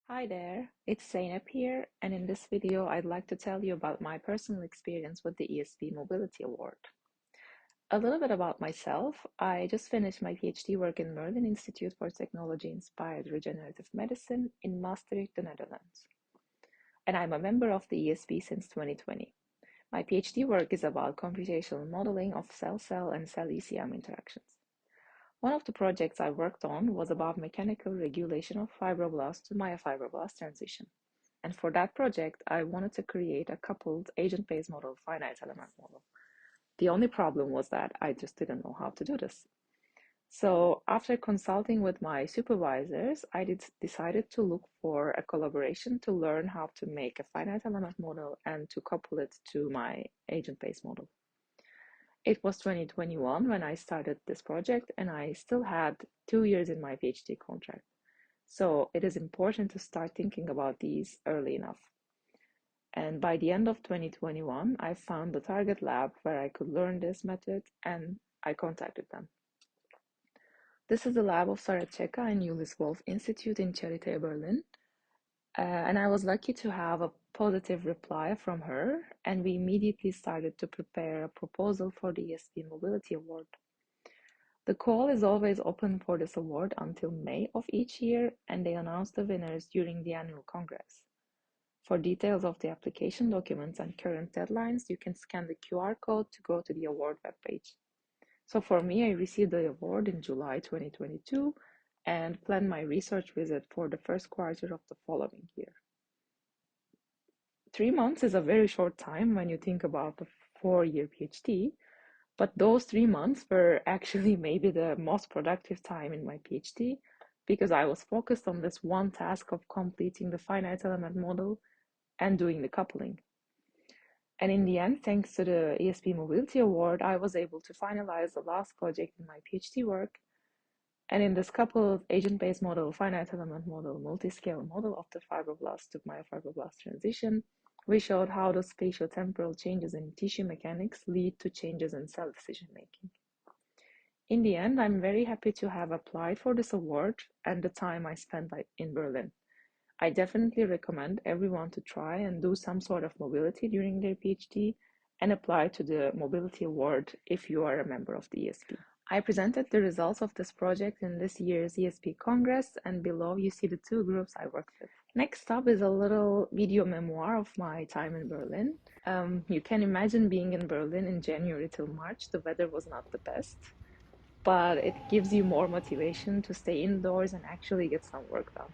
Hi there, it's Zeynep here, and in this video I'd like to tell you about my personal experience with the ESB Mobility Award. A little bit about myself. I just finished my PhD work in MERLN Institute for Technology-Inspired Regenerative Medicine in Maastricht, the Netherlands. And I'm a member of the ESB since 2020. My PhD work is about computational modeling of cell-cell and cell-ECM interactions. One of the projects I worked on was about mechanical regulation of fibroblast to myofibroblast transition. And for that project, I wanted to create a coupled agent-based model, finite element model. The only problem was that I just didn't know how to do this. So after consulting with my supervisors, I decided to look for a collaboration to learn how to make a finite element model and to couple it to my agent-based model. It was 2021 when I started this project, and I still had 2 years in my PhD contract. So it is important to start thinking about these early enough. And by the end of 2021, I found the target lab where I could learn this method, and I contacted them. This is the lab of Sarah Cheka and Julius Wolff Institute in Charité, Berlin. And I was lucky to have a positive reply from her, and we immediately started to prepare a proposal for the ESB Mobility Award. The call is always open for this award until May of each year, and they announce the winners during the annual congress. For details of the application documents and current deadlines, you can scan the QR code to go to the award webpage. So for me, I received the award in July 2022 and planned my research visit for the first quarter of the following year. 3 months is a very short time when you think about a 4-year PhD, but those 3 months were actually maybe the most productive time in my PhD because I was focused on this one task of completing the finite element model and doing the coupling. And in the end, thanks to the ESB Mobility Award, I was able to finalize the last project in my PhD work. And in this coupled agent-based model, finite element model, multiscale model of the fibroblast to myofibroblast transition, we showed how the spatiotemporal changes in tissue mechanics lead to changes in cell decision-making. In the end, I'm very happy to have applied for this award and the time I spent in Berlin. I definitely recommend everyone to try and do some sort of mobility during their PhD and apply to the Mobility Award if you are a member of the ESB. I presented the results of this project in this year's ESB Congress, and below you see the 2 groups I worked with. Next up is a little video memoir of my time in Berlin. You can imagine being in Berlin in January till March. The weather was not the best, but it gives you more motivation to stay indoors and actually get some work done.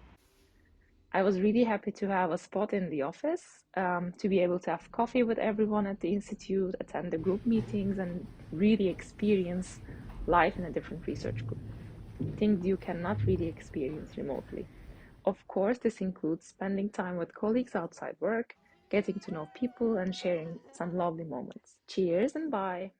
I was really happy to have a spot in the office, to be able to have coffee with everyone at the institute, attend the group meetings, and really experience life in a different research group. Things you cannot really experience remotely. Of course, this includes spending time with colleagues outside work, getting to know people, and sharing some lovely moments. Cheers and bye!